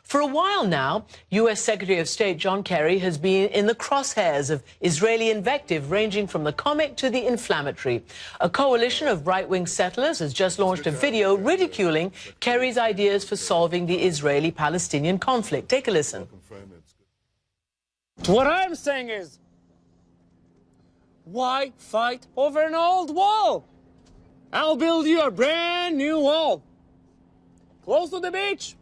For a while now, U.S. Secretary of State John Kerry has been in the crosshairs of Israeli invective ranging from the comic to the inflammatory. A coalition of right-wing settlers has just launched a video ridiculing Kerry's ideas for solving the Israeli-Palestinian conflict. Take a listen. What I'm saying is, why fight over an old wall? I'll build you a brand new wall, close to the beach.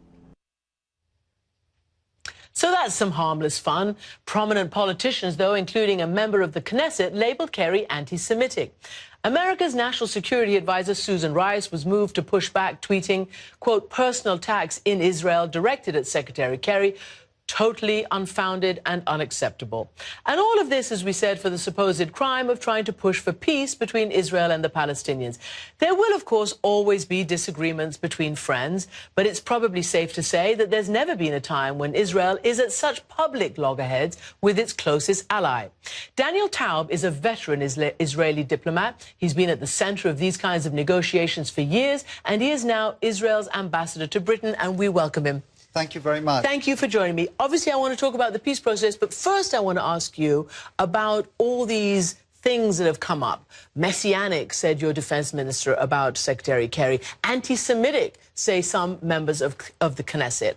So that's some harmless fun. Prominent politicians, though, including a member of the Knesset, labelled Kerry anti-Semitic. America's National Security Advisor Susan Rice was moved to push back, tweeting, quote, personal attacks in Israel directed at Secretary Kerry, totally unfounded and unacceptable. And all of this, as we said, for the supposed crime of trying to push for peace between Israel and the Palestinians. There will, of course, always be disagreements between friends, but it's probably safe to say that there's never been a time when Israel is at such public loggerheads with its closest ally. Daniel Taub is a veteran Israeli diplomat. He's been at the center of these kinds of negotiations for years, and he is now Israel's ambassador to Britain, and we welcome him. Thank you very much. Thank you for joining me. Obviously, I want to talk about the peace process, but first I want to ask you about all these things that have come up. Messianic, said your defense minister about Secretary Kerry. Anti-Semitic, say some members of the Knesset.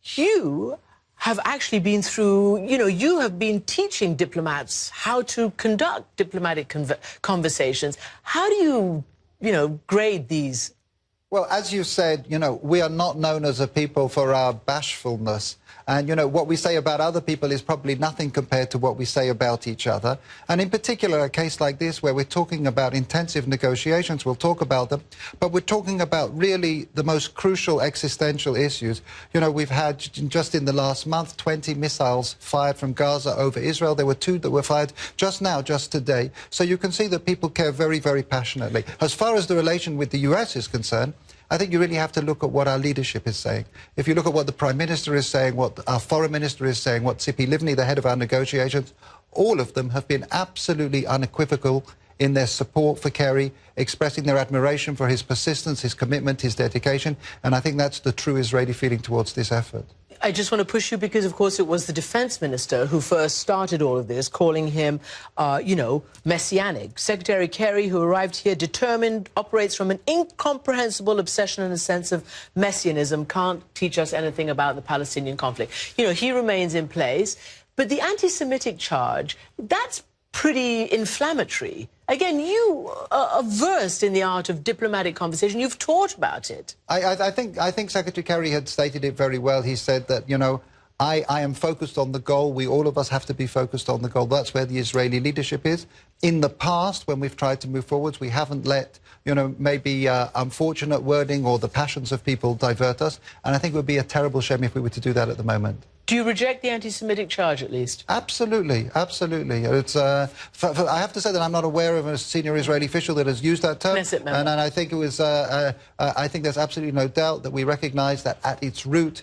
You have actually been through, you have been teaching diplomats how to conduct diplomatic conversations. How do you, grade these? Well, as you said, we are not known as a people for our bashfulness. And, what we say about other people is probably nothing compared to what we say about each other. And in particular, a case like this where we're talking about intensive negotiations, we'll talk about them, but we're talking about really the most crucial existential issues. We've had just in the last month 20 missiles fired from Gaza over Israel. There were 2 that were fired just now, just today. So you can see that people care very, very passionately. As far as the relation with the US is concerned, I think you really have to look at what our leadership is saying. If you look at what the Prime Minister is saying, what our Foreign Minister is saying, what Tzipi Livni, the head of our negotiations, all of them have been absolutely unequivocal in their support for Kerry, expressing their admiration for his persistence, his commitment, his dedication, and I think that's the true Israeli feeling towards this effort. I just want to push you because, of course, it was the defense minister who first started all of this, calling him, messianic. Secretary Kerry, who arrived here determined, operates from an incomprehensible obsession and a sense of messianism, can't teach us anything about the Palestinian conflict. He remains in place. But the anti-Semitic charge, that's pretty inflammatory. Again, you are versed in the art of diplomatic conversation. You've taught about it. I think Secretary Kerry had stated it very well. He said that, I am focused on the goal. All of us have to be focused on the goal. That's where the Israeli leadership is. In the past, when we've tried to move forwards, we haven't let, maybe unfortunate wording or the passions of people divert us. And I think it would be a terrible shame if we were to do that at the moment. Do you reject the anti-Semitic charge, at least? Absolutely, absolutely. It's, I have to say that I'm not aware of a senior Israeli official that has used that term. And I think it was. I think there's absolutely no doubt that we recognise that at its root,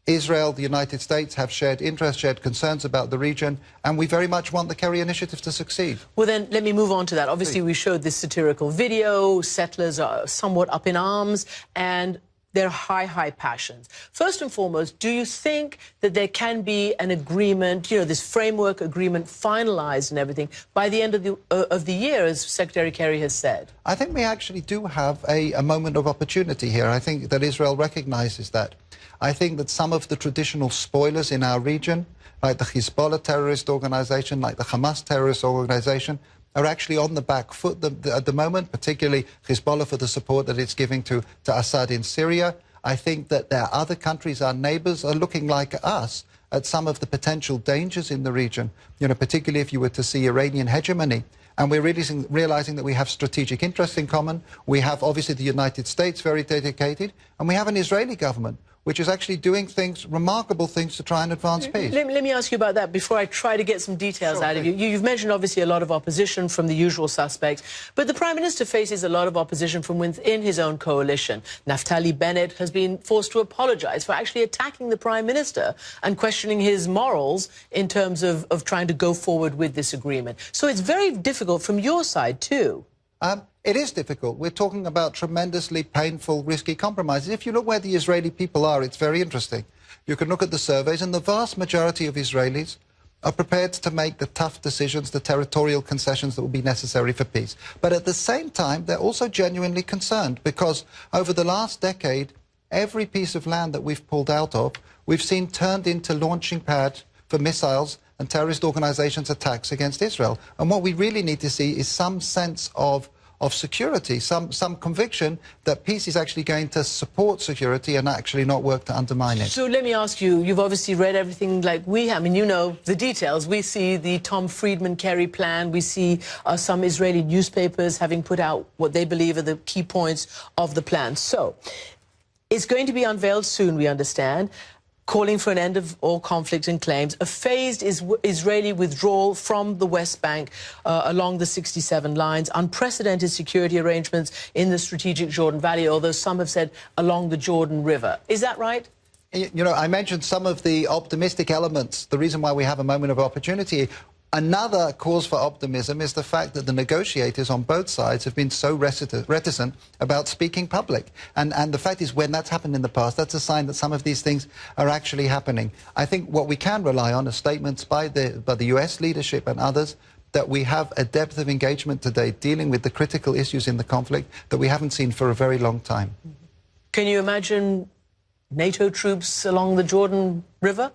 Israel, the United States have shared interests, shared concerns about the region, and we very much want the Kerry initiative to succeed. Well, then, let me move on to that. Obviously, we showed this satirical video. Settlers are somewhat up in arms, and they're high passions. First and foremost, do you think that there can be an agreement, this framework agreement finalised and everything by the end of the year, as Secretary Kerry has said? I think we actually do have a moment of opportunity here. I think that Israel recognises that. I think that some of the traditional spoilers in our region, like the Hezbollah terrorist organisation, like the Hamas terrorist organisation, are actually on the back foot at the moment, particularly Hezbollah for the support that it's giving to Assad in Syria. I think that there are other countries, our neighbours, are looking like us at some of the potential dangers in the region, particularly if you were to see Iranian hegemony. And we're realising that we have strategic interests in common. We have, obviously, the United States very dedicated, and we have an Israeli government which is actually doing things, remarkable things, to try and advance peace. Let me ask you about that before I try to get some details out of you. You've mentioned, obviously, a lot of opposition from the usual suspects, but the Prime Minister faces a lot of opposition from within his own coalition. Naftali Bennett has been forced to apologise for actually attacking the Prime Minister and questioning his morals in terms of trying to go forward with this agreement. So it's very difficult from your side, too. It is difficult. We're talking about tremendously painful, risky compromises. If you look where the Israeli people are, it's very interesting. You can look at the surveys, and the vast majority of Israelis are prepared to make the tough decisions, the territorial concessions that will be necessary for peace. But at the same time, they're also genuinely concerned, because over the last decade, every piece of land that we've pulled out of, we've seen turned into launching pads for missiles and terrorist organizations' attacks against Israel. And what we really need to see is some sense of security, some conviction that peace is actually going to support security and actually not work to undermine it. So let me ask you, you've obviously read everything like we have. I mean, you know the details. We see the Tom Friedman-Kerry plan. We see some Israeli newspapers having put out what they believe are the key points of the plan. So it's going to be unveiled soon, we understand, calling for an end of all conflict and claims, a phased Israeli withdrawal from the West Bank along the 67 lines, unprecedented security arrangements in the strategic Jordan Valley, although some have said along the Jordan River. Is that right? You know, I mentioned some of the optimistic elements, the reason why we have a moment of opportunity. Another cause for optimism is the fact that the negotiators on both sides have been so reticent about speaking public. And the fact is, when that's happened in the past, that's a sign that some of these things are actually happening. I think what we can rely on are statements by the US leadership and others that we have a depth of engagement today dealing with the critical issues in the conflict that we haven't seen for a very long time. Can you imagine NATO troops along the Jordan River?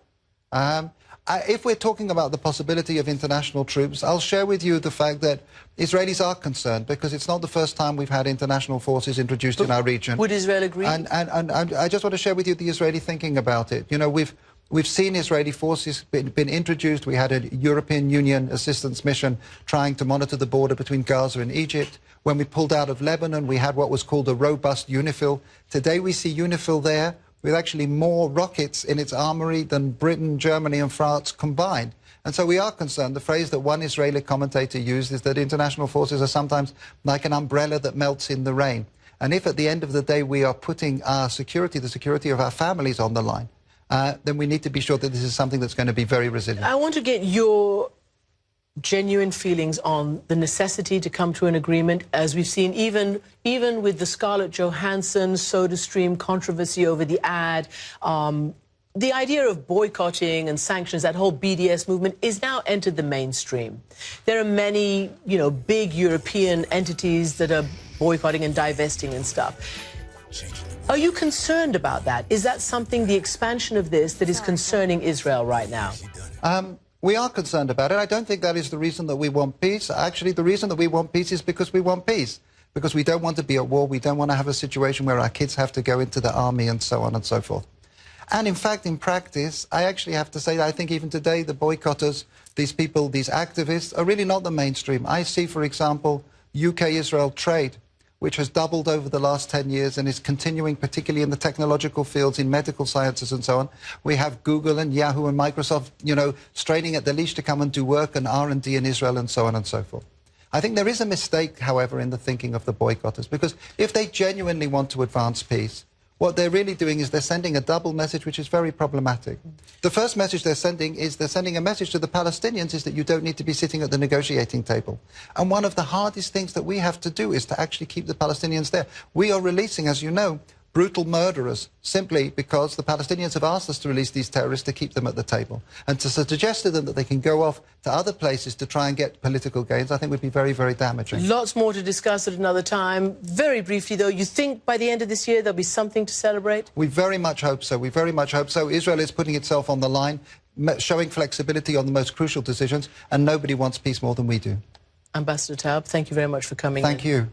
If we're talking about the possibility of international troops, I'll share with you the fact that Israelis are concerned, because it's not the first time we've had international forces introduced in our region. Would Israel agree? And I just want to share with you the Israeli thinking about it. You know, we've seen Israeli forces been introduced. We had a European Union assistance mission trying to monitor the border between Gaza and Egypt. When we pulled out of Lebanon, we had what was called a robust UNIFIL. Today we see UNIFIL there with actually more rockets in its armory than Britain, Germany and France combined. And so we are concerned. The phrase that one Israeli commentator used is that international forces are sometimes like an umbrella that melts in the rain. And if at the end of the day we are putting our security, the security of our families on the line, then we need to be sure that this is something that's going to be very resilient. I want to get your genuine feelings on the necessity to come to an agreement, as we've seen even with the Scarlett Johansson SodaStream controversy over the ad. The idea of boycotting and sanctions, that whole BDS movement, is now entered the mainstream. There are many, you know, big European entities that are boycotting and divesting and stuff. Are you concerned about that? Is that something, the expansion of this, that is concerning Israel right now? We are concerned about it. I don't think that is the reason that we want peace. Actually, the reason that we want peace is because we want peace. Because we don't want to be at war. We don't want to have a situation where our kids have to go into the army and so on and so forth. And in fact, in practice, I actually have to say that I think even today the boycotters, these people, these activists, are really not the mainstream. I see, for example, UK-Israel trade, which has doubled over the last 10 years and is continuing, particularly in the technological fields, in medical sciences and so on. We have Google and Yahoo and Microsoft, you know, straining at the leash to come and do work and R&D in Israel and so on and so forth. I think there is a mistake, however, in the thinking of the boycotters, because if they genuinely want to advance peace, what they're really doing is they're sending a double message, which is very problematic. The first message they're sending a message to the Palestinians is that you don't need to be sitting at the negotiating table. And one of the hardest things that we have to do is to actually keep the Palestinians there. We are releasing, as you know, brutal murderers simply because the Palestinians have asked us to release these terrorists to keep them at the table. And to suggest to them that they can go off to other places to try and get political gains, I think would be very, very damaging. Lots more to discuss at another time. Very briefly, though, you think by the end of this year there'll be something to celebrate? We very much hope so. We very much hope so. Israel is putting itself on the line, showing flexibility on the most crucial decisions, and nobody wants peace more than we do. Ambassador Taub, thank you very much for coming in. Thank you.